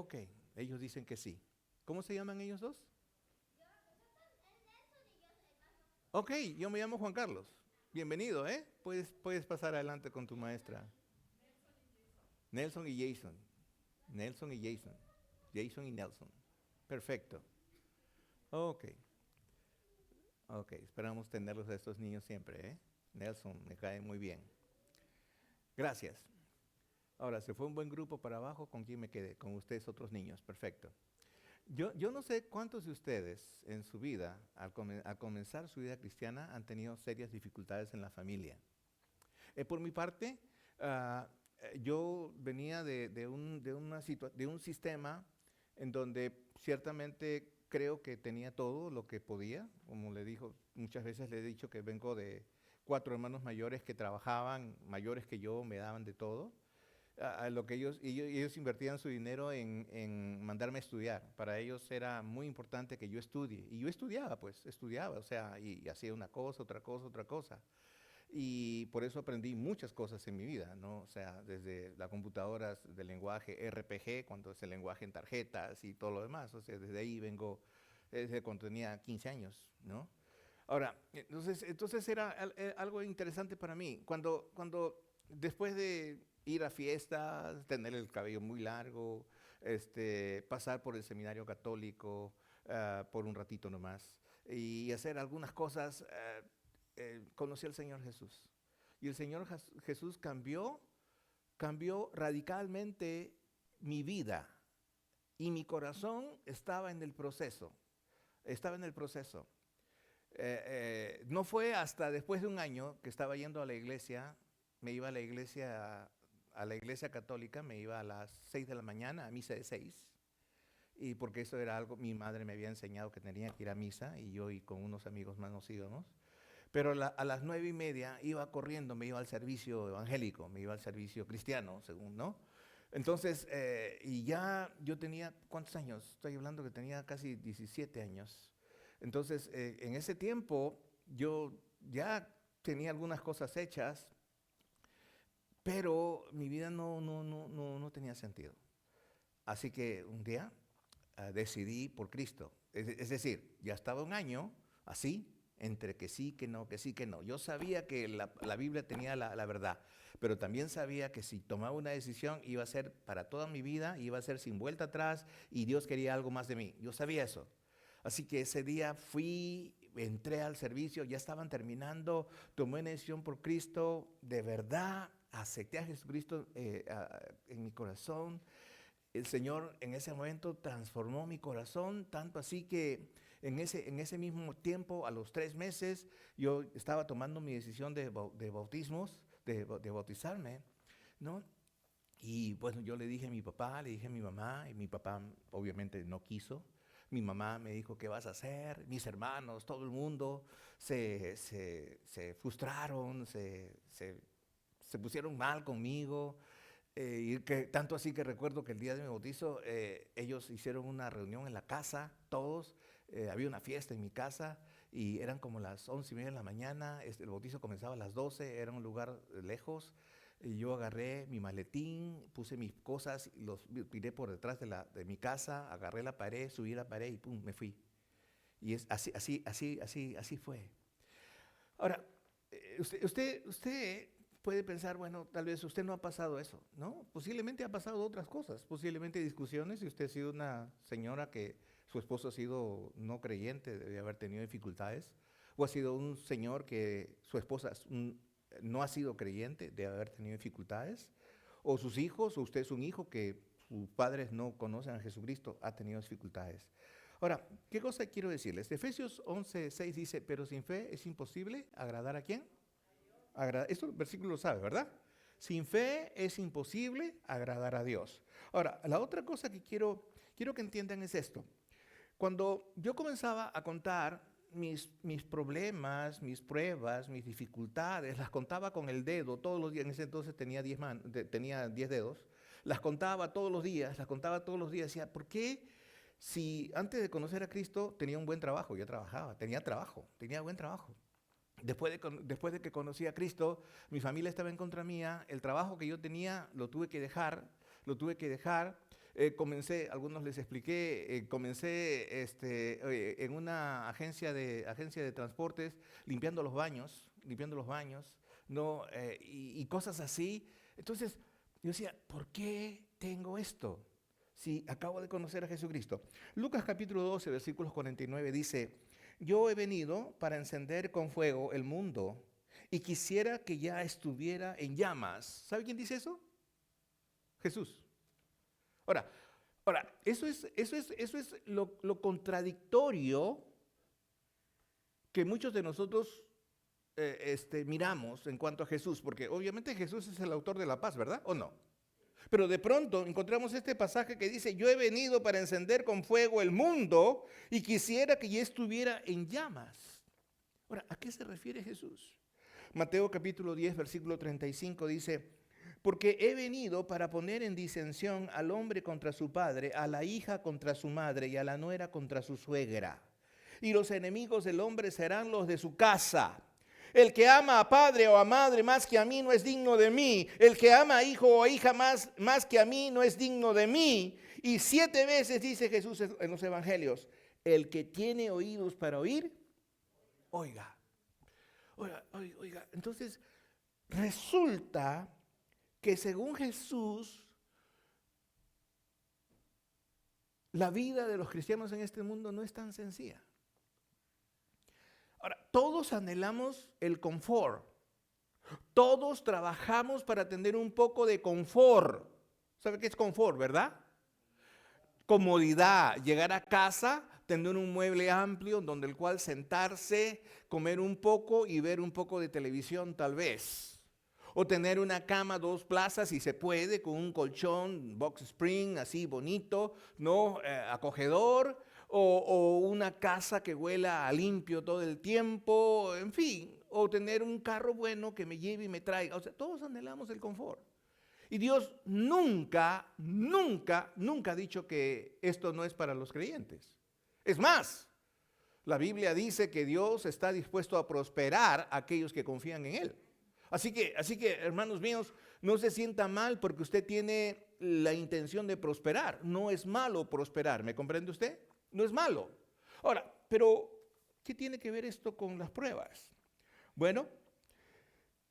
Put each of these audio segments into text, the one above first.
Ok, ellos dicen que sí. ¿Cómo se llaman ellos dos? Ok, yo me llamo Juan Carlos. Bienvenido, ¿eh? Puedes pasar adelante con tu maestra. Nelson y Jason. Nelson y Jason. Jason y Nelson. Perfecto. Ok, ok. Esperamos tenerlos a estos niños siempre, ¿eh? Nelson, me cae muy bien. Gracias. Ahora, se fue un buen grupo para abajo, ¿con quién me quedé? Con ustedes, otros niños. Perfecto. Yo no sé cuántos de ustedes en su vida, al comenzar su vida cristiana, han tenido serias dificultades en la familia. Por mi parte, ah, yo venía de un sistema en donde ciertamente creo que tenía todo lo que podía. Como le dijo, muchas veces le he dicho que vengo de 4 hermanos mayores que trabajaban, mayores que yo, me daban de todo. A lo que ellos invertían su dinero en mandarme a estudiar. Para ellos era muy importante que yo estudie. Y yo estudiaba, pues, estudiaba, o sea, y hacía una cosa, otra cosa, otra cosa. Y por eso aprendí muchas cosas en mi vida, ¿no? O sea, desde las computadoras del lenguaje RPG, cuando es el lenguaje en tarjetas y todo lo demás. O sea, desde ahí vengo, desde cuando tenía 15 años, ¿no? Ahora, entonces era algo interesante para mí. Cuando después de ir a fiestas, tener el cabello muy largo, pasar por el seminario católico por un ratito nomás y hacer algunas cosas, conocí al Señor Jesús. Y el Señor Jesús cambió radicalmente mi vida y mi corazón estaba en el proceso, estaba en el proceso. No fue hasta después de un año que estaba yendo a la iglesia, me iba a la iglesia católica, me iba a las 6 de la mañana, a misa de 6, y porque eso era algo, mi madre me había enseñado que tenía que ir a misa, y yo y con unos amigos más nos íbamos. Pero a las 9:30 iba corriendo, me iba al servicio evangélico, me iba al servicio cristiano, según, ¿no? Entonces, y ya yo tenía, ¿cuántos años? Estoy hablando que tenía casi 17 años. Entonces, en ese tiempo yo ya tenía algunas cosas hechas, pero mi vida no tenía sentido. Así que un día decidí por Cristo. Es decir, ya estaba un año así, entre que sí, que no, que sí, que no. Yo sabía que la Biblia tenía la verdad, pero también sabía que si tomaba una decisión iba a ser para toda mi vida, iba a ser sin vuelta atrás y Dios quería algo más de mí. Yo sabía eso. Así que ese día fui, entré al servicio, ya estaban terminando, tomé una decisión por Cristo, de verdad acepté a Jesucristo en mi corazón. El Señor en ese momento transformó mi corazón, tanto así que en ese mismo tiempo, a los 3 meses, yo estaba tomando mi decisión de bautismos, de bautizarme, ¿no? Y bueno, yo le dije a mi papá, le dije a mi mamá, y mi papá obviamente no quiso. Mi mamá me dijo, ¿qué vas a hacer? Mis hermanos, todo el mundo se frustraron, se pusieron mal conmigo. Y que tanto así que recuerdo que el día de mi bautizo ellos hicieron una reunión en la casa, todos, había una fiesta en mi casa y eran como las 11:30 de la mañana, el bautizo comenzaba a las 12, era un lugar lejos, y yo agarré mi maletín, puse mis cosas, los tiré por detrás de mi casa, agarré la pared, subí la pared y pum, me fui. Y es así fue. Ahora, usted puede pensar, bueno, tal vez usted no ha pasado eso, ¿no? Posiblemente ha pasado otras cosas, posiblemente discusiones, y usted ha sido una señora que su esposo ha sido no creyente, debe haber tenido dificultades, o ha sido un señor que su esposa no ha sido creyente, debe haber tenido dificultades, o sus hijos, o usted es un hijo que sus padres no conocen a Jesucristo, ha tenido dificultades. Ahora, ¿qué cosa quiero decirles? Efesios 11:6 dice, pero sin fe es imposible agradar a quién. Esto el versículo lo sabe, ¿verdad? Sin fe es imposible agradar a Dios. Ahora, la otra cosa que quiero que entiendan es esto. Cuando yo comenzaba a contar mis problemas, mis pruebas, mis dificultades, las contaba con el dedo todos los días. En ese entonces tenía 10 dedos. Las contaba todos los días, las contaba todos los días. Decía, ¿por qué si antes de conocer a Cristo tenía un buen trabajo? Yo trabajaba, tenía trabajo, tenía buen trabajo. Después de que conocí a Cristo, mi familia estaba en contra mía, el trabajo que yo tenía lo tuve que dejar, algunos les expliqué, comencé en una agencia de transportes limpiando los baños, ¿no? Y cosas así. Entonces, yo decía, ¿por qué tengo esto? Si acabo de conocer a Jesucristo. Lucas capítulo 12, versículos 49 dice, yo he venido para encender con fuego el mundo y quisiera que ya estuviera en llamas. ¿Sabe quién dice eso? Jesús. Ahora, eso es lo contradictorio que muchos de nosotros miramos en cuanto a Jesús, porque obviamente Jesús es el autor de la paz, ¿verdad? ¿O no? Pero de pronto encontramos este pasaje que dice, yo he venido para encender con fuego el mundo y quisiera que ya estuviera en llamas. Ahora, ¿a qué se refiere Jesús? Mateo capítulo 10, versículo 35 dice, porque he venido para poner en disensión al hombre contra su padre, a la hija contra su madre y a la nuera contra su suegra. Y los enemigos del hombre serán los de su casa. El que ama a padre o a madre más que a mí no es digno de mí. El que ama a hijo o a hija más que a mí no es digno de mí. Y 7 veces dice Jesús en los evangelios, el que tiene oídos para oír, oiga. Oiga. Entonces, resulta que según Jesús, la vida de los cristianos en este mundo no es tan sencilla. Ahora, todos anhelamos el confort. Todos trabajamos para tener un poco de confort. ¿Sabe qué es confort, verdad? Comodidad, llegar a casa, tener un mueble amplio donde el cual sentarse, comer un poco y ver un poco de televisión tal vez. O tener una cama 2 plazas si se puede, con un colchón, box spring, así bonito, ¿no? Acogedor. O una casa que huela a limpio todo el tiempo, en fin. O tener un carro bueno que me lleve y me traiga. O sea, todos anhelamos el confort. Y Dios nunca ha dicho que esto no es para los creyentes. Es más, la Biblia dice que Dios está dispuesto a prosperar a aquellos que confían en Él. Así que, hermanos míos, no se sienta mal porque usted tiene la intención de prosperar. No es malo prosperar, ¿me comprende usted? No es malo. Ahora, pero, ¿qué tiene que ver esto con las pruebas? Bueno,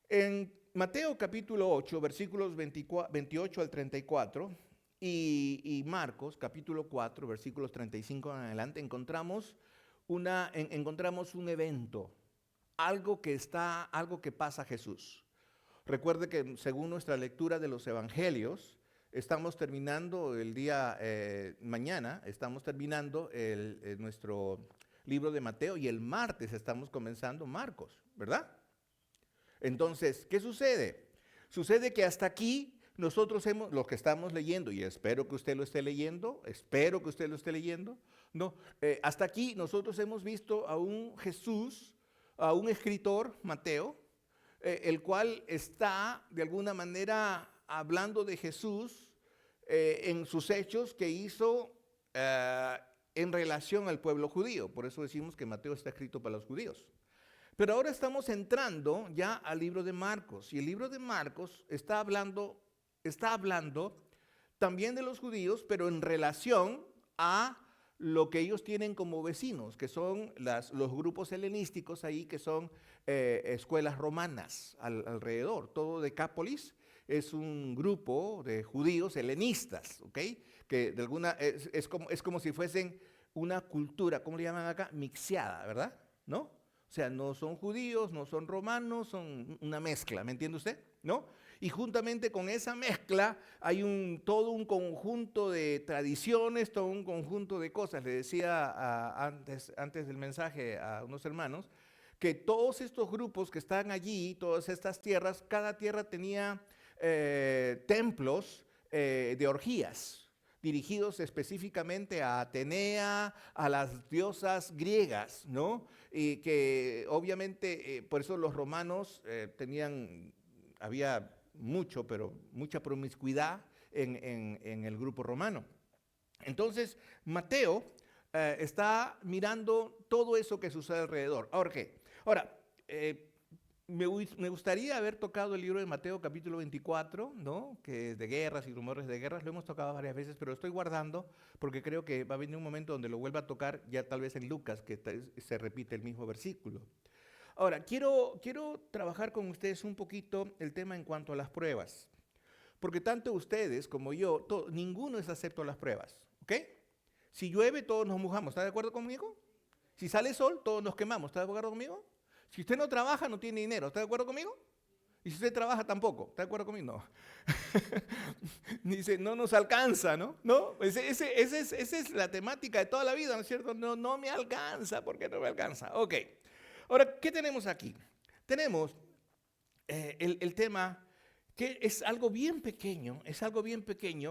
en Mateo capítulo 8, versículos 28 al 34 y Marcos capítulo 4, versículos 35 en adelante, encontramos un evento, algo que pasa a Jesús. Recuerde que según nuestra lectura de los evangelios, estamos terminando el día mañana, estamos terminando nuestro libro de Mateo y el martes estamos comenzando Marcos, ¿verdad? Entonces, ¿qué sucede? Sucede que hasta aquí nosotros lo que estamos leyendo, y espero que usted lo esté leyendo, no, hasta aquí nosotros hemos visto a un Jesús, a un escritor, Mateo, el cual está de alguna manera hablando de Jesús en sus hechos que hizo en relación al pueblo judío. Por eso decimos que Mateo está escrito para los judíos. Pero ahora estamos entrando ya al libro de Marcos. Y el libro de Marcos está hablando también de los judíos, pero en relación a lo que ellos tienen como vecinos, que son los grupos helenísticos ahí, que son escuelas romanas alrededor. Todo Decápolis es un grupo de judíos helenistas, ¿ok? Que de alguna es como si fuesen una cultura, ¿cómo le llaman acá? Mixeada, ¿verdad? ¿No? O sea, no son judíos, no son romanos, son una mezcla, ¿me entiende usted? ¿No? Y juntamente con esa mezcla hay todo un conjunto de tradiciones, todo un conjunto de cosas. Le decía antes del mensaje a unos hermanos que todos estos grupos que están allí, todas estas tierras, cada tierra tenía templos de orgías, dirigidos específicamente a Atenea, a las diosas griegas, ¿no? Y que obviamente por eso los romanos había mucha promiscuidad en el grupo romano. Entonces, Mateo está mirando todo eso que sucede alrededor. Ahora, Me gustaría haber tocado el libro de Mateo capítulo 24, ¿no? Que es de guerras y rumores de guerras. Lo hemos tocado varias veces, pero lo estoy guardando porque creo que va a venir un momento donde lo vuelva a tocar ya tal vez en Lucas, que se repite el mismo versículo. Ahora, quiero trabajar con ustedes un poquito el tema en cuanto a las pruebas. Porque tanto ustedes como yo, ninguno es acepto a las pruebas, ¿ok? Si llueve, todos nos mojamos. ¿Está de acuerdo conmigo? Si sale sol, todos nos quemamos. ¿Está de acuerdo conmigo? Si usted no trabaja, no tiene dinero. ¿Está de acuerdo conmigo? Y si usted trabaja, tampoco. ¿Está de acuerdo conmigo? No. Dice, no nos alcanza, ¿no? ¿No? Esa es la temática de toda la vida, ¿no es cierto? No me alcanza, ¿por qué no me alcanza? Ok. Ahora, ¿qué tenemos aquí? Tenemos el tema que es algo bien pequeño,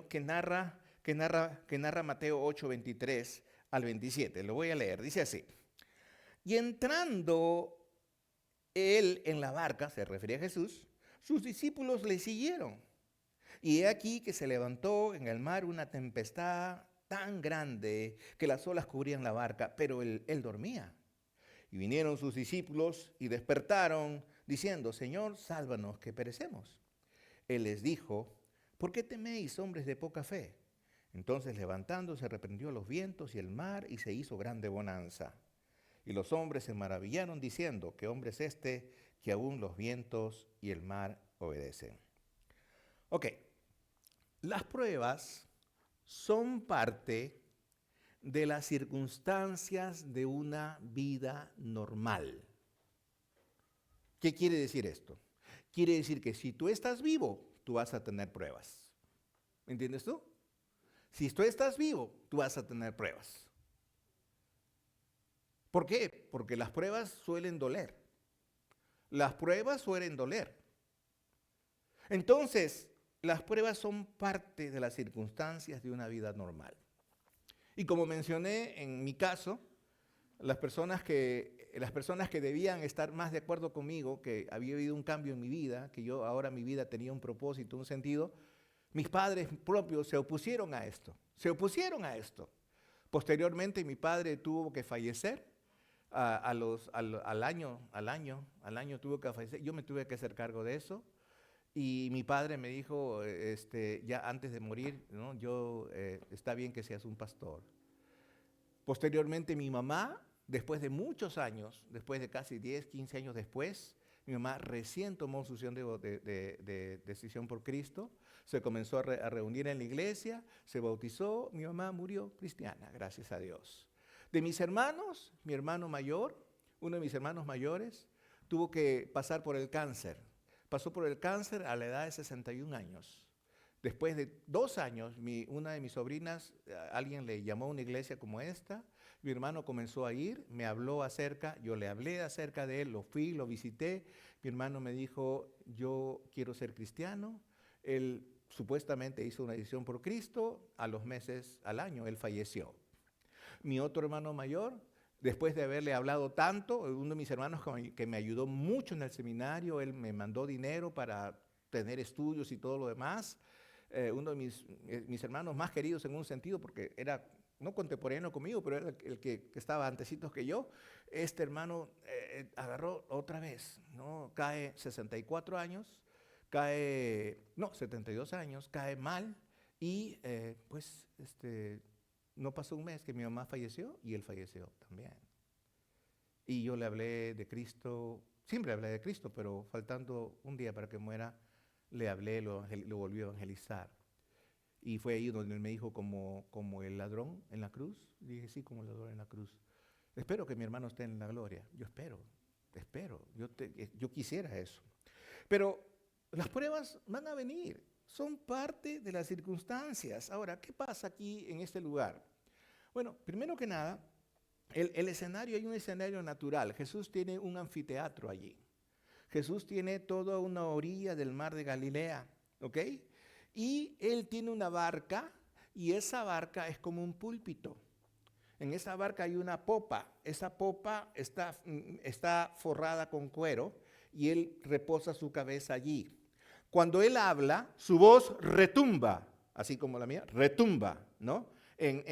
que narra Mateo 8, 23 al 27. Lo voy a leer, dice así. Y entrando él en la barca, se refería a Jesús, sus discípulos le siguieron. Y he aquí que se levantó en el mar una tempestad tan grande que las olas cubrían la barca, pero él dormía. Y vinieron sus discípulos y despertaron, diciendo, Señor, sálvanos, que perecemos. Él les dijo, ¿por qué teméis, hombres de poca fe? Entonces levantándose reprendió los vientos y el mar y se hizo grande bonanza. Y los hombres se maravillaron diciendo, ¿qué hombre es este que aún los vientos y el mar obedecen? Ok, las pruebas son parte de las circunstancias de una vida normal. ¿Qué quiere decir esto? Quiere decir que si tú estás vivo, tú vas a tener pruebas. ¿Me entiendes tú? Si tú estás vivo, tú vas a tener pruebas. ¿Por qué? Porque las pruebas suelen doler. Las pruebas suelen doler. Entonces, las pruebas son parte de las circunstancias de una vida normal. Y como mencioné en mi caso, las personas que debían estar más de acuerdo conmigo, que había habido un cambio en mi vida, que yo ahora mi vida tenía un propósito, un sentido, mis padres propios se opusieron a esto. Posteriormente mi padre tuvo que fallecer. Al año tuvo que fallecer. Yo me tuve que hacer cargo de eso. Y mi padre me dijo, ya antes de morir, ¿no? Está bien que seas un pastor. Posteriormente mi mamá, después de muchos años, después de casi 10, 15 años después, mi mamá recién tomó su decisión por Cristo, se comenzó a reunir en la iglesia, se bautizó, mi mamá murió cristiana, gracias a Dios. De mis hermanos, mi hermano mayor, uno de mis hermanos mayores, tuvo que pasar por el cáncer. Pasó por el cáncer a la edad de 61 años. Después de 2 años, una de mis sobrinas, alguien le llamó a una iglesia como esta, mi hermano comenzó a ir, me habló yo le hablé acerca de él, lo fui, lo visité, mi hermano me dijo, yo quiero ser cristiano, él supuestamente hizo una decisión por Cristo, a los meses, al año, él falleció. Mi otro hermano mayor, después de haberle hablado tanto, uno de mis hermanos que me ayudó mucho en el seminario, él me mandó dinero para tener estudios y todo lo demás, uno de mis hermanos más queridos en un sentido, porque era no contemporáneo conmigo, pero era el que estaba antecitos que yo, este hermano agarró otra vez, ¿no? Cae 64 años, 72 años, cae mal y no pasó un mes que mi mamá falleció y él falleció también. Y yo le hablé de Cristo, siempre hablé de Cristo, pero faltando un día para que muera, le hablé, lo volví a evangelizar. Y fue ahí donde él me dijo como el ladrón en la cruz. Y dije, sí, como el ladrón en la cruz. Espero que mi hermano esté en la gloria. Yo espero. Yo quisiera eso. Pero las pruebas van a venir. Son parte de las circunstancias. Ahora, ¿qué pasa aquí en este lugar? Bueno, primero que nada, el escenario, hay un escenario natural. Jesús tiene un anfiteatro allí. Jesús tiene toda una orilla del mar de Galilea, ¿ok? Y él tiene una barca y esa barca es como un púlpito. En esa barca hay una popa. Esa popa está forrada con cuero y él reposa su cabeza allí. Cuando él habla, su voz retumba, así como la mía, retumba, ¿no? En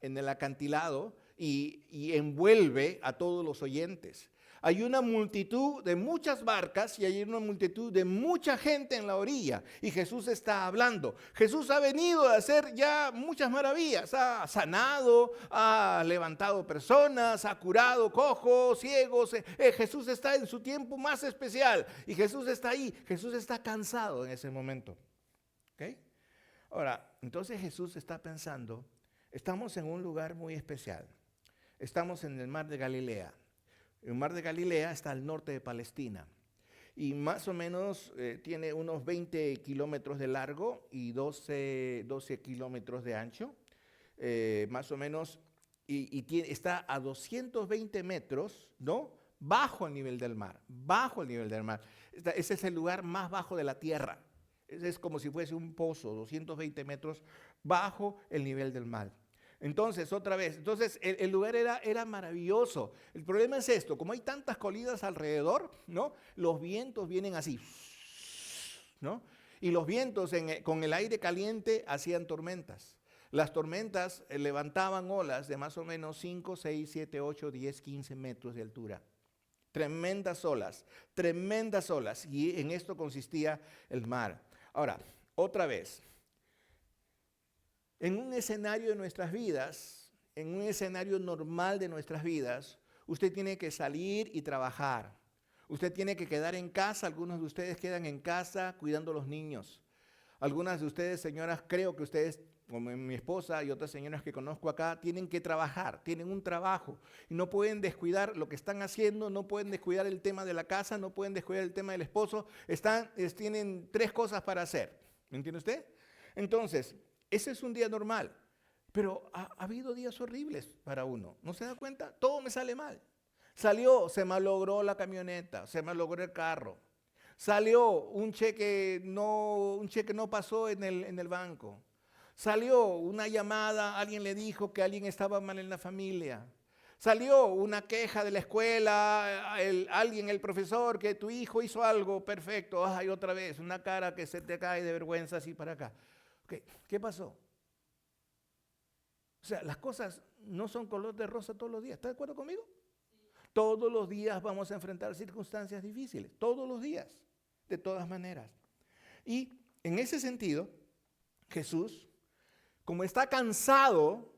el acantilado y envuelve a todos los oyentes. Hay una multitud de muchas barcas y hay una multitud de mucha gente en la orilla. Y Jesús está hablando. Jesús ha venido a hacer ya muchas maravillas. Ha sanado, ha levantado personas, ha curado cojos, ciegos. Jesús está en su tiempo más especial. Y Jesús está ahí. Jesús está cansado en ese momento. ¿Ok? Ahora, entonces Jesús está pensando, estamos en un lugar muy especial. Estamos en el mar de Galilea. El mar de Galilea está al norte de Palestina y más o menos tiene unos 20 kilómetros de largo y 12 kilómetros de ancho, más o menos, está a 220 metros, ¿no? Bajo el nivel del mar, bajo el nivel del mar. Ese es el lugar más bajo de la tierra. Es como si fuese un pozo, 220 metros bajo el nivel del mar. Entonces, otra vez, el lugar era maravilloso. El problema es esto, como hay tantas colinas alrededor, ¿no? Los vientos vienen así, ¿no? Y los vientos con el aire caliente hacían tormentas. Las tormentas levantaban olas de más o menos 5, 6, 7, 8, 10, 15 metros de altura. Tremendas olas, tremendas olas. Y en esto consistía el mar. Ahora, otra vez, en un escenario de nuestras vidas, en un escenario normal de nuestras vidas, usted tiene que salir y trabajar. Usted tiene que quedar en casa. Algunos de ustedes quedan en casa cuidando a los niños. Algunas de ustedes, señoras, creo que ustedes, como mi esposa y otras señoras que conozco acá, tienen que trabajar, tienen un trabajo y no pueden descuidar lo que están haciendo, no pueden descuidar el tema de la casa, no pueden descuidar el tema del esposo. Tienen 3 cosas para hacer. ¿Me entiende usted? Entonces, ese es un día normal, pero ha habido días horribles para uno. ¿No se da cuenta? Todo me sale mal. Se malogró la camioneta, se malogró el carro. Salió un cheque no pasó en el banco. Salió una llamada, alguien le dijo que alguien estaba mal en la familia. Salió una queja de la escuela, el profesor, que tu hijo hizo algo perfecto. Ay, otra vez, una cara que se te cae de vergüenza así para acá. Okay. ¿Qué pasó? O sea, las cosas no son color de rosa todos los días. ¿Está de acuerdo conmigo? Todos los días vamos a enfrentar circunstancias difíciles, todos los días, de todas maneras. Y en ese sentido, Jesús, como está cansado,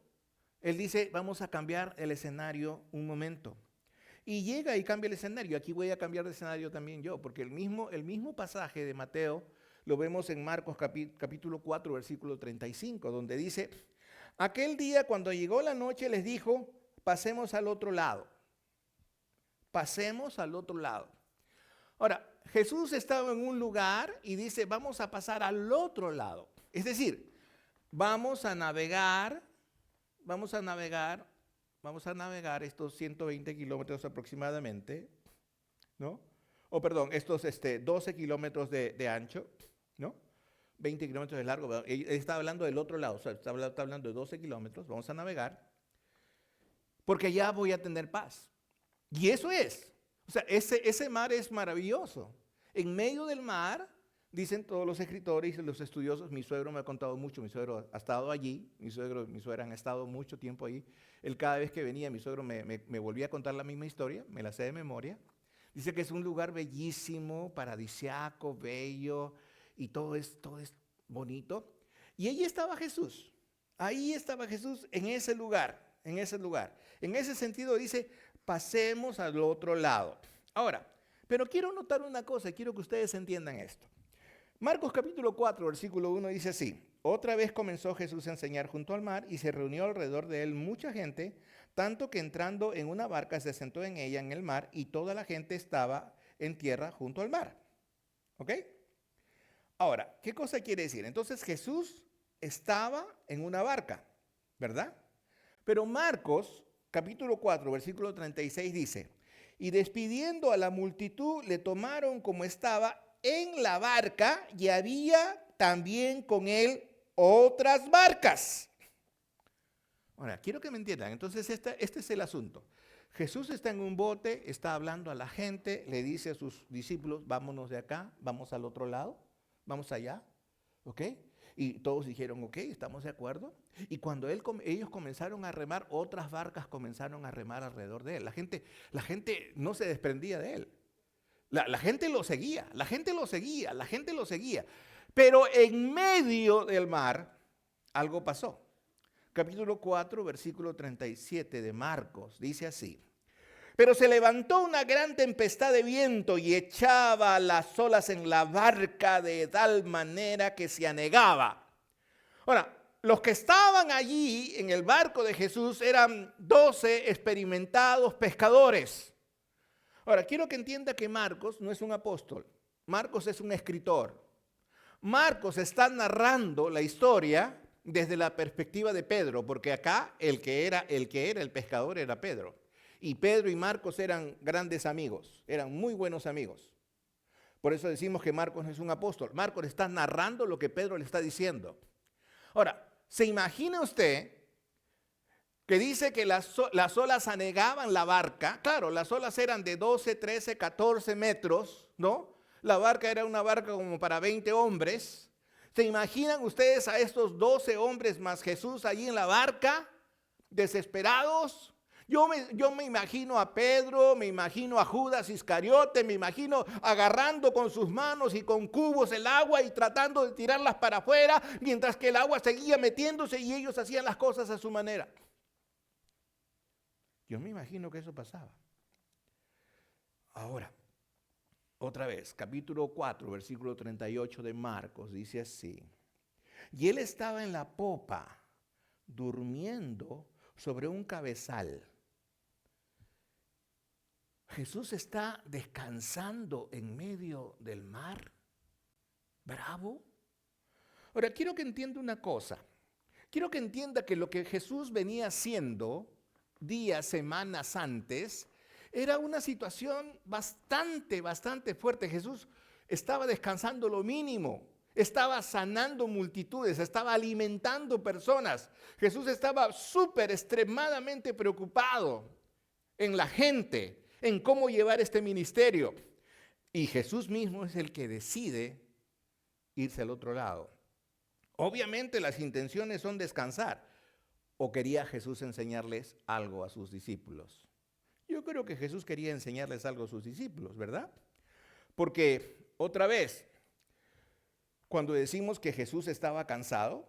Él dice, vamos a cambiar el escenario un momento. Y llega y cambia el escenario. Aquí voy a cambiar de escenario también yo, porque el mismo pasaje de Mateo lo vemos en Marcos capítulo 4, versículo 35, donde dice, aquel día cuando llegó la noche les dijo, pasemos al otro lado. Pasemos al otro lado. Ahora, Jesús estaba en un lugar y dice, vamos a pasar al otro lado. Es decir, vamos a navegar estos 120 kilómetros aproximadamente, ¿no? O perdón, estos 12 kilómetros de ancho, ¿no? 20 kilómetros de largo. Él está hablando del otro lado, o sea, está hablando de 12 kilómetros. Vamos a navegar porque ya voy a tener paz. Y eso es. O sea, ese mar es maravilloso. En medio del mar, dicen todos los escritores y los estudiosos, mi suegro me ha contado mucho, mi suegro ha estado allí, mi suegra han estado mucho tiempo ahí. Él cada vez que venía, mi suegro me volvía a contar la misma historia, me la sé de memoria. Dice que es un lugar bellísimo, paradisiaco, bello, y todo es bonito. Y ahí estaba Jesús en ese lugar. En ese sentido dice, pasemos al otro lado. Ahora, pero quiero notar una cosa, quiero que ustedes entiendan esto. Marcos capítulo 4, versículo 1 dice así, otra vez comenzó Jesús a enseñar junto al mar y se reunió alrededor de él mucha gente, tanto que entrando en una barca se sentó en ella en el mar y toda la gente estaba en tierra junto al mar. ¿Ok? Ahora, ¿qué cosa quiere decir? Entonces Jesús estaba en una barca, ¿verdad? Pero Marcos capítulo 4, versículo 36 dice, y despidiendo a la multitud le tomaron como estaba en la barca y había también con él otras barcas. Ahora, quiero que me entiendan. Entonces, este es el asunto. Jesús está en un bote, está hablando a la gente, le dice a sus discípulos, vámonos de acá, vamos al otro lado, vamos allá, ¿ok? Y todos dijeron, ok, estamos de acuerdo. Y cuando ellos comenzaron a remar, otras barcas comenzaron a remar alrededor de él. La gente no se desprendía de él. La gente lo seguía, la gente lo seguía, la gente lo seguía. Pero en medio del mar, algo pasó. Capítulo 4, versículo 37 de Marcos, dice así. Pero se levantó una gran tempestad de viento y echaba las olas en la barca de tal manera que se anegaba. Ahora, los que estaban allí en el barco de Jesús eran 12 experimentados pescadores. Ahora, quiero que entienda que Marcos no es un apóstol. Marcos es un escritor. Marcos está narrando la historia desde la perspectiva de Pedro, porque acá el que era el pescador era Pedro. Y Pedro y Marcos eran grandes amigos, eran muy buenos amigos. Por eso decimos que Marcos no es un apóstol. Marcos está narrando lo que Pedro le está diciendo. Ahora, ¿se imagina usted que dice que las olas anegaban la barca? Claro, las olas eran de 12, 13, 14 metros, ¿no? La barca era una barca como para 20 hombres. ¿Se imaginan ustedes a estos 12 hombres más Jesús allí en la barca, desesperados? Yo me imagino a Pedro, me imagino a Judas Iscariote, me imagino agarrando con sus manos y con cubos el agua y tratando de tirarlas para afuera, mientras que el agua seguía metiéndose y ellos hacían las cosas a su manera. Yo me imagino que eso pasaba. Ahora, otra vez, capítulo 4, versículo 38 de Marcos, dice así. Y él estaba en la popa, durmiendo sobre un cabezal. Jesús está descansando en medio del mar, bravo. Ahora, quiero que entienda una cosa. Quiero que entienda que lo que Jesús venía haciendo días, semanas antes, era una situación bastante fuerte. Jesús estaba descansando lo mínimo, estaba sanando multitudes, estaba alimentando personas. Jesús estaba extremadamente preocupado en la gente, en cómo llevar este ministerio. Y Jesús mismo es el que decide irse al otro lado. Obviamente las intenciones son descansar. ¿O quería Jesús enseñarles algo a sus discípulos? Yo creo que Jesús quería enseñarles algo a sus discípulos, ¿verdad? Porque, otra vez, cuando decimos que Jesús estaba cansado,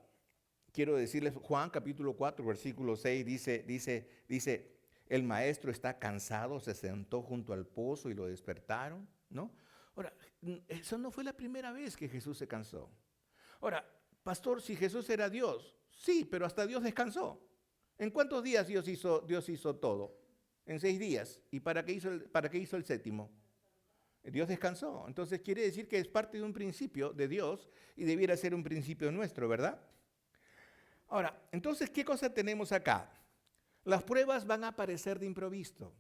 quiero decirles, Juan capítulo 4, versículo 6, dice, el maestro está cansado, se sentó junto al pozo y lo despertaron, ¿no? Ahora, eso no fue la primera vez que Jesús se cansó. Ahora, pastor, si Jesús era Dios, sí, pero hasta Dios descansó. ¿En cuántos días Dios hizo todo? En 6 días. ¿Y para qué hizo el séptimo? Dios descansó. Entonces quiere decir que es parte de un principio de Dios y debiera ser un principio nuestro, ¿verdad? Ahora, entonces, ¿qué cosa tenemos acá? Las pruebas van a aparecer de improviso.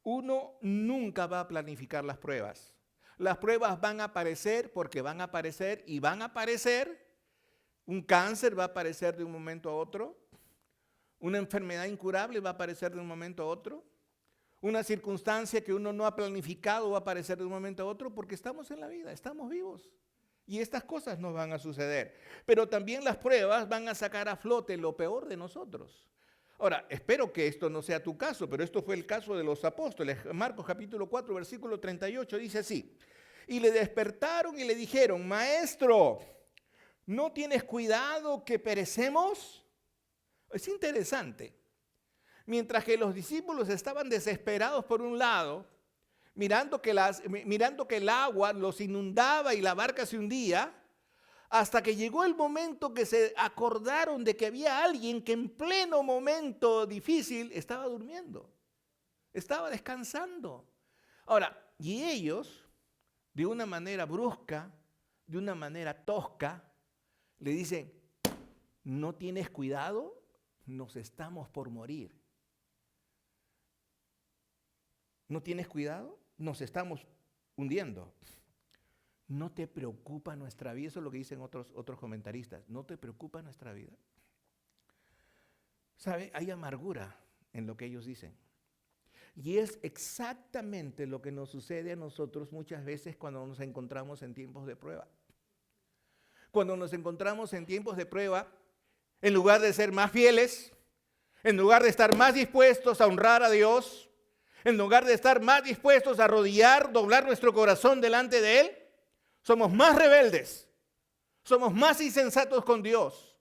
Uno nunca va a planificar las pruebas. Las pruebas van a aparecer porque van a aparecer y van a aparecer. Un cáncer va a aparecer de un momento a otro. Una enfermedad incurable va a aparecer de un momento a otro. Una circunstancia que uno no ha planificado va a aparecer de un momento a otro porque estamos en la vida, estamos vivos. Y estas cosas nos van a suceder. Pero también las pruebas van a sacar a flote lo peor de nosotros. Ahora, espero que esto no sea tu caso, pero esto fue el caso de los apóstoles. Marcos capítulo 4, versículo 38 dice así. Y le despertaron y le dijeron, maestro, ¿no tienes cuidado que perecemos? Es interesante. Mientras que los discípulos estaban desesperados por un lado, mirando que el agua los inundaba y la barca se hundía, hasta que llegó el momento que se acordaron de que había alguien que en pleno momento difícil estaba durmiendo, estaba descansando. Ahora, y ellos, de una manera brusca, de una manera tosca, le dicen, ¿no tienes cuidado? Nos estamos por morir. ¿No tienes cuidado? Nos estamos hundiendo. ¿No te preocupa nuestra vida? Eso es lo que dicen otros comentaristas. ¿No te preocupa nuestra vida? ¿Sabe? Hay amargura en lo que ellos dicen. Y es exactamente lo que nos sucede a nosotros muchas veces cuando nos encontramos en tiempos de prueba. cuando nos encontramos en tiempos de prueba, en lugar de ser más fieles, en lugar de estar más dispuestos a honrar a Dios, en lugar de estar más dispuestos a arrodillar, doblar nuestro corazón delante de Él, somos más rebeldes, somos más insensatos con Dios.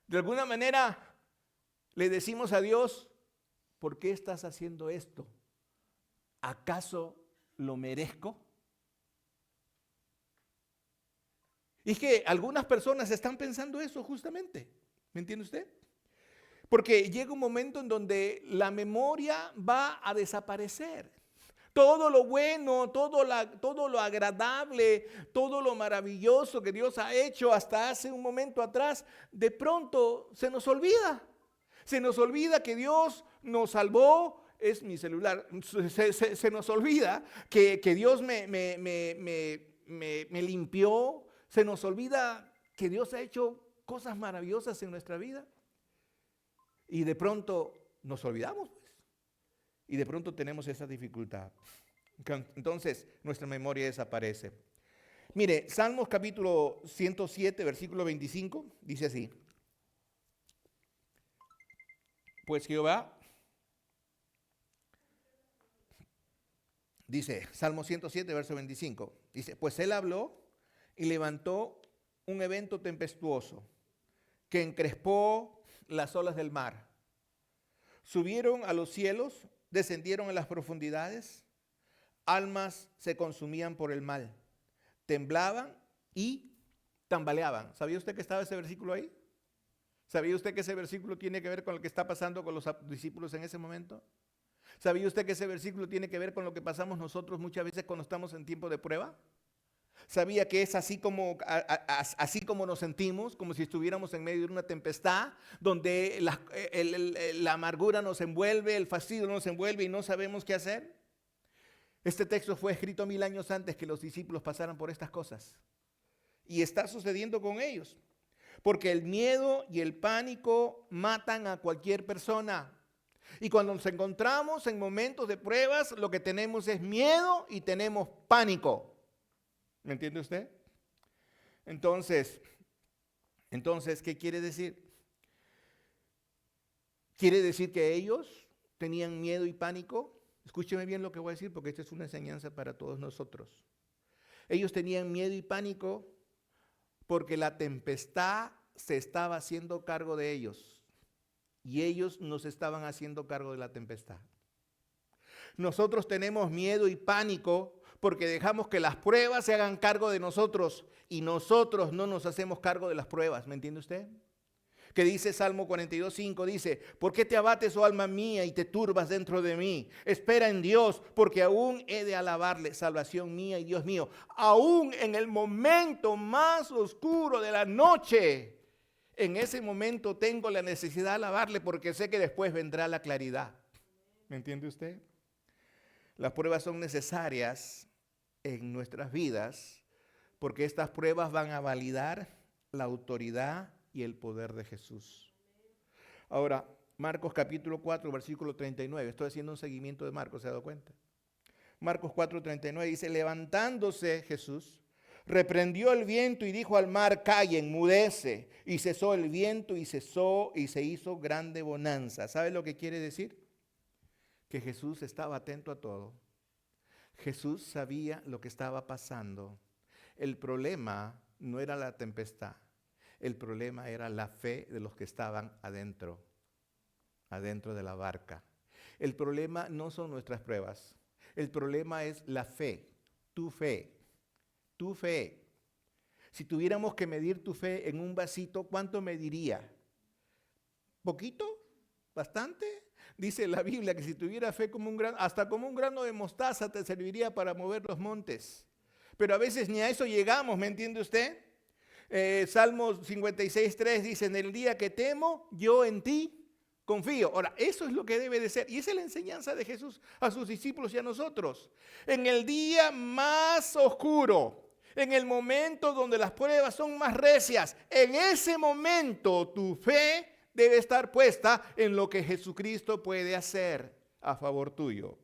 De alguna manera le decimos a Dios, ¿por qué estás haciendo esto? ¿Acaso lo merezco? Y es que algunas personas están pensando eso justamente, ¿me entiende usted? Porque llega un momento en donde la memoria va a desaparecer. Todo lo bueno, todo lo agradable, todo lo maravilloso que Dios ha hecho hasta hace un momento atrás, de pronto se nos olvida. Se nos olvida que Dios nos salvó. Es mi celular. Se nos olvida que Dios me limpió. Se nos olvida que Dios ha hecho cosas maravillosas en nuestra vida. Y de pronto nos olvidamos, pues. Y de pronto tenemos esa dificultad. Entonces nuestra memoria desaparece. Mire, Salmos capítulo 107, versículo 25, dice así. Pues Jehová, dice, Salmo 107, verso 25, dice, pues Él habló y levantó un evento tempestuoso que encrespó las olas del mar. Subieron a los cielos, descendieron a las profundidades, almas se consumían por el mal, temblaban y tambaleaban. ¿Sabía usted que estaba ese versículo ahí? ¿Sabía usted que ese versículo tiene que ver con lo que está pasando con los discípulos en ese momento? ¿Sabía usted que ese versículo tiene que ver con lo que pasamos nosotros muchas veces cuando estamos en tiempo de prueba? ¿Sabía que es así como nos sentimos, como si estuviéramos en medio de una tempestad, donde la amargura nos envuelve, el fastidio nos envuelve y no sabemos qué hacer? Este texto fue escrito 1000 años antes que los discípulos pasaran por estas cosas. Y está sucediendo con ellos. Porque el miedo y el pánico matan a cualquier persona. Y cuando nos encontramos en momentos de pruebas, lo que tenemos es miedo y tenemos pánico. ¿Me entiende usted? Entonces, ¿qué quiere decir? ¿Quiere decir que ellos tenían miedo y pánico? Escúcheme bien lo que voy a decir porque esta es una enseñanza para todos nosotros. Ellos tenían miedo y pánico porque la tempestad se estaba haciendo cargo de ellos y ellos no se estaban haciendo cargo de la tempestad. Nosotros tenemos miedo y pánico porque dejamos que las pruebas se hagan cargo de nosotros y nosotros no nos hacemos cargo de las pruebas. ¿Me entiende usted? Que dice Salmo 42:5, dice, ¿por qué te abates, oh alma mía, y te turbas dentro de mí? Espera en Dios, porque aún he de alabarle, salvación mía y Dios mío. Aún en el momento más oscuro de la noche, en ese momento tengo la necesidad de alabarle porque sé que después vendrá la claridad. ¿Me entiende usted? Las pruebas son necesarias en nuestras vidas porque estas pruebas van a validar la autoridad y el poder de Jesús. Ahora, Marcos capítulo 4, versículo 39. Estoy haciendo un seguimiento de Marcos, ¿se ha dado cuenta? Marcos 4, 39 dice, levantándose Jesús, reprendió el viento y dijo al mar, calla, enmudece. Y cesó el viento y cesó y se hizo grande bonanza. ¿Sabe lo que quiere decir? Que Jesús estaba atento a todo. Jesús sabía lo que estaba pasando. El problema no era la tempestad. El problema era la fe de los que estaban adentro de la barca. El problema no son nuestras pruebas. El problema es la fe, tu fe, tu fe. Si tuviéramos que medir tu fe en un vasito, ¿cuánto mediría? ¿Poquito? ¿Bastante? Dice la Biblia que si tuviera fe como un grano, hasta como un grano de mostaza te serviría para mover los montes. Pero a veces ni a eso llegamos, ¿me entiende usted? Salmos 56:3 dice, en el día que temo, yo en ti confío. Ahora, eso es lo que debe de ser. Y esa es la enseñanza de Jesús a sus discípulos y a nosotros. En el día más oscuro, en el momento donde las pruebas son más recias, en ese momento tu fe debe estar puesta en lo que Jesucristo puede hacer a favor tuyo.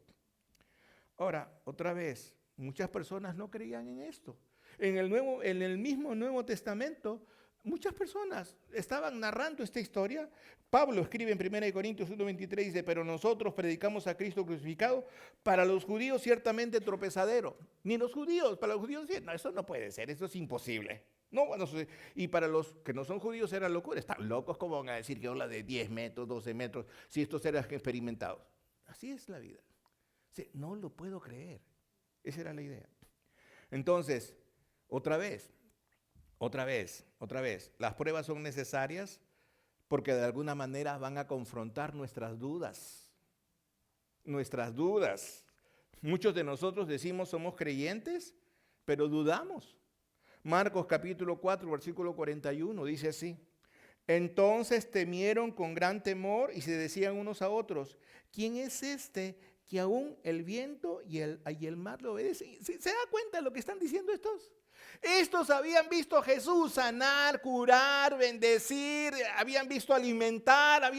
Ahora, otra vez, muchas personas no creían en esto. en el mismo Nuevo Testamento, muchas personas estaban narrando esta historia. Pablo escribe en 1 Corintios 1:23, dice, pero nosotros predicamos a Cristo crucificado, para los judíos ciertamente tropezadero. Ni los judíos, para los judíos, no, eso no puede ser, eso es imposible. No, bueno, y para los que no son judíos era locura. Están locos, ¿cómo van a decir que habla de 10 metros, 12 metros, si estos eran experimentados? Así es la vida. Sí, no lo puedo creer. Esa era la idea. Entonces, otra vez, las pruebas son necesarias porque de alguna manera van a confrontar nuestras dudas. Nuestras dudas. Muchos de nosotros decimos somos creyentes, pero dudamos. Marcos capítulo 4, versículo 41 dice así. Entonces temieron con gran temor y se decían unos a otros, ¿quién es este que aún el viento y el mar le obedecen? ¿Se da cuenta de lo que están diciendo estos? Estos habían visto a Jesús sanar, curar, bendecir, habían visto alimentar,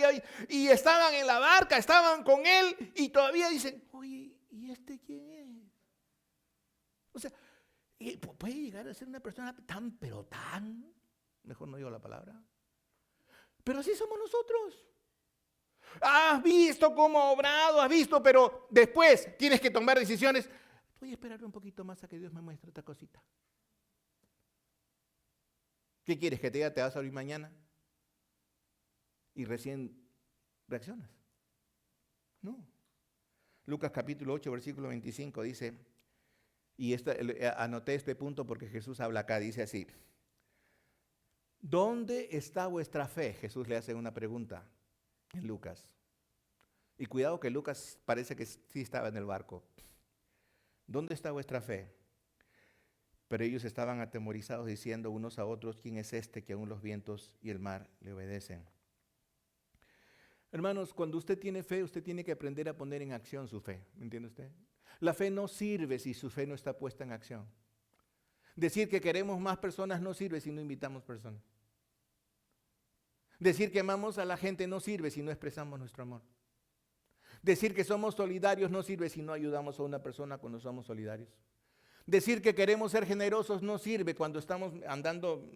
y estaban en la barca, estaban con él y todavía dicen, oye, ¿y este quién es? O sea, puede llegar a ser una persona pero tan, mejor no digo la palabra, pero así somos nosotros. Has visto cómo ha obrado, has visto, pero después tienes que tomar decisiones. Voy a esperar un poquito más a que Dios me muestre otra cosita. ¿Qué quieres? ¿Que te diga te vas a abrir mañana? Y recién reaccionas. No. Lucas capítulo 8, versículo 25 dice, y anoté este punto porque Jesús habla acá, dice así. ¿Dónde está vuestra fe? Jesús le hace una pregunta en Lucas. Y cuidado que Lucas parece que sí estaba en el barco. ¿Dónde está vuestra fe? Pero ellos estaban atemorizados diciendo unos a otros, ¿quién es este que aún los vientos y el mar le obedecen? Hermanos, cuando usted tiene fe, usted tiene que aprender a poner en acción su fe. ¿Me entiende usted? La fe no sirve si su fe no está puesta en acción. Decir que queremos más personas no sirve si no invitamos personas. Decir que amamos a la gente no sirve si no expresamos nuestro amor. Decir que somos solidarios no sirve si no ayudamos a una persona cuando somos solidarios. Decir que queremos ser generosos no sirve cuando estamos andando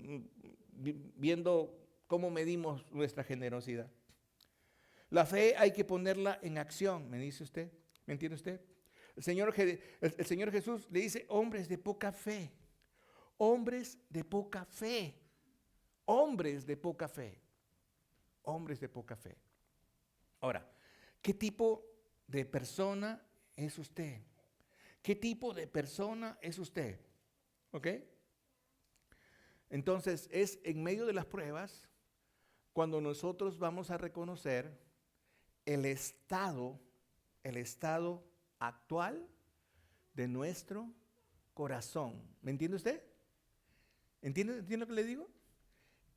viendo cómo medimos nuestra generosidad. La fe hay que ponerla en acción, me dice usted, ¿me entiende usted? El Señor Jesús le dice, hombres de poca fe, hombres de poca fe, hombres de poca fe, hombres de poca fe. Ahora, ¿qué tipo de persona es usted? ¿Qué tipo de persona es usted? ¿Ok? Entonces, es en medio de las pruebas cuando nosotros vamos a reconocer el estado actual de nuestro corazón. ¿Me entiende usted? ¿Entiende lo que le digo?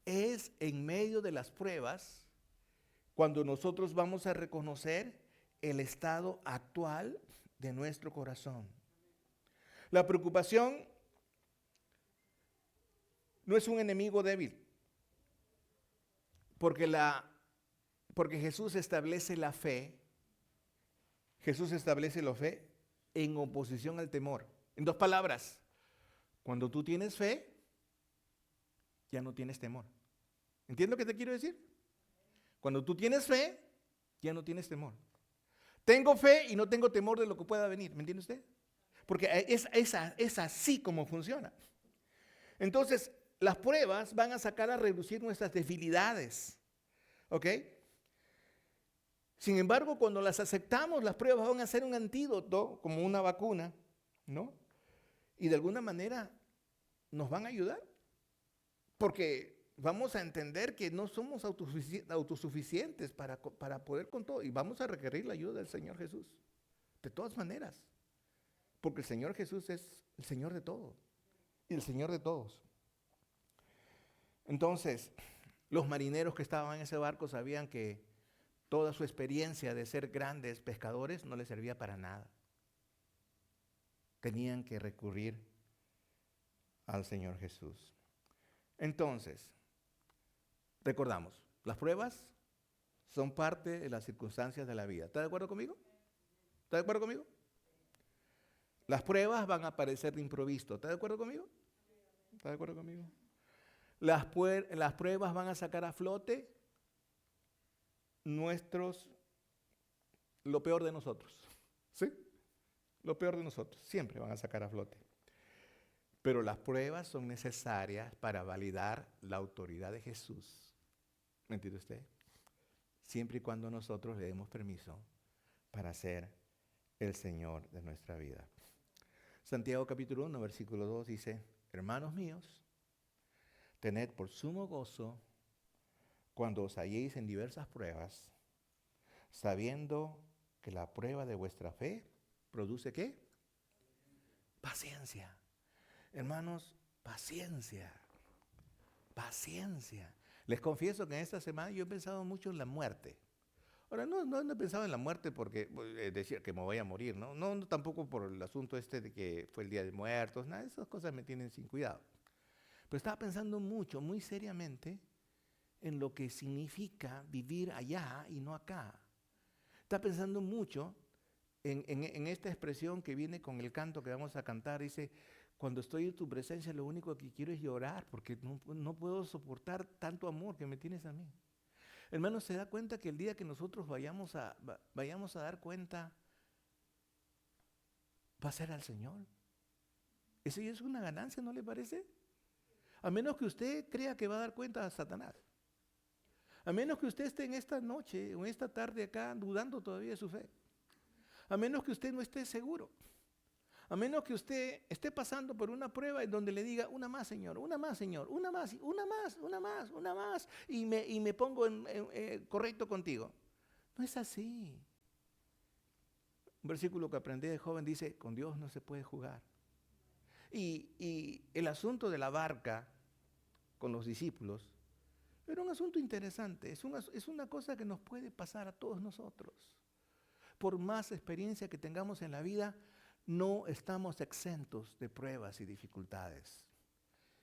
Es en medio de las pruebas cuando nosotros vamos a reconocer el estado actual de nuestro corazón. La preocupación no es un enemigo débil, porque Jesús establece la fe. Jesús establece la fe en oposición al temor. En dos palabras, cuando tú tienes fe, ya no tienes temor. ¿Entiendes lo que te quiero decir? Cuando tú tienes fe, ya no tienes temor. Tengo fe y no tengo temor de lo que pueda venir. ¿Me entiende usted? Porque es así como funciona. Entonces, las pruebas van a sacar a reducir nuestras debilidades. ¿Ok? Sin embargo, cuando las aceptamos, las pruebas van a ser un antídoto, como una vacuna, ¿no? Y de alguna manera nos van a ayudar. Porque vamos a entender que no somos autosuficientes para poder con todo. Y vamos a requerir la ayuda del Señor Jesús. De todas maneras. Porque el Señor Jesús es el Señor de todo. Y el Señor de todos. Entonces, los marineros que estaban en ese barco sabían que toda su experiencia de ser grandes pescadores no les servía para nada. Tenían que recurrir al Señor Jesús. Entonces, recordamos, las pruebas son parte de las circunstancias de la vida. ¿Está de acuerdo conmigo? ¿Está de acuerdo conmigo? Las pruebas van a aparecer de improviso. ¿Está de acuerdo conmigo? ¿Está de acuerdo conmigo? Las pruebas van a sacar a flote lo peor de nosotros. ¿Sí? Lo peor de nosotros. Siempre van a sacar a flote. Pero las pruebas son necesarias para validar la autoridad de Jesús. ¿Me entiende usted? Siempre y cuando nosotros le demos permiso para ser el Señor de nuestra vida. Santiago capítulo 1, versículo 2 dice: hermanos míos, tened por sumo gozo cuando os halléis en diversas pruebas, sabiendo que la prueba de vuestra fe produce ¿qué? Paciencia. Hermanos, paciencia. Paciencia. Les confieso que en esta semana yo he pensado mucho en la muerte. Ahora, no he pensado en la muerte porque decir que me voy a morir, ¿no? No, tampoco por el asunto de que fue el Día de Muertos, nada, esas cosas me tienen sin cuidado. Pero estaba pensando mucho, muy seriamente, en lo que significa vivir allá y no acá. Estaba pensando mucho en esta expresión que viene con el canto que vamos a cantar. Dice: cuando estoy en tu presencia, lo único que quiero es llorar porque no puedo soportar tanto amor que me tienes a mí. Hermanos, ¿se da cuenta que el día que nosotros vayamos a dar cuenta, va a ser al Señor? Eso ya es una ganancia, ¿no le parece? A menos que usted crea que va a dar cuenta a Satanás. A menos que usted esté en esta noche o en esta tarde acá dudando todavía de su fe. A menos que usted no esté seguro. A menos que usted esté pasando por una prueba en donde le diga: una más, Señor, una más, Señor, una más, y me pongo correcto contigo. No es así. Un versículo que aprendí de joven dice: con Dios no se puede jugar. Y el asunto de la barca con los discípulos era un asunto interesante. Es una cosa que nos puede pasar a todos nosotros. Por más experiencia que tengamos en la vida, no estamos exentos de pruebas y dificultades.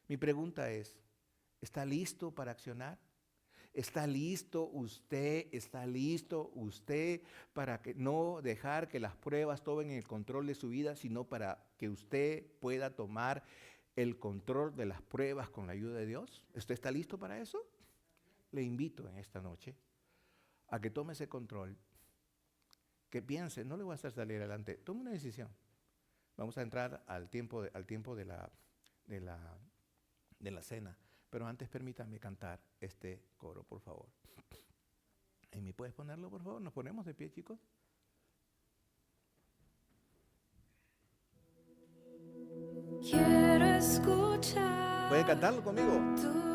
Mi pregunta es: ¿está listo para accionar? ¿Está listo usted para que no dejar que las pruebas tomen el control de su vida, sino para que usted pueda tomar el control de las pruebas con la ayuda de Dios? ¿Usted está listo para eso? Le invito en esta noche a que tome ese control, que piense: no le voy a hacer salir adelante, tome una decisión. Vamos a entrar al tiempo de la cena, pero antes permítanme cantar este coro, por favor. ¿Me puedes ponerlo, por favor? Nos ponemos de pie, chicos. Quiero escuchar ¿Pueden cantarlo conmigo? tu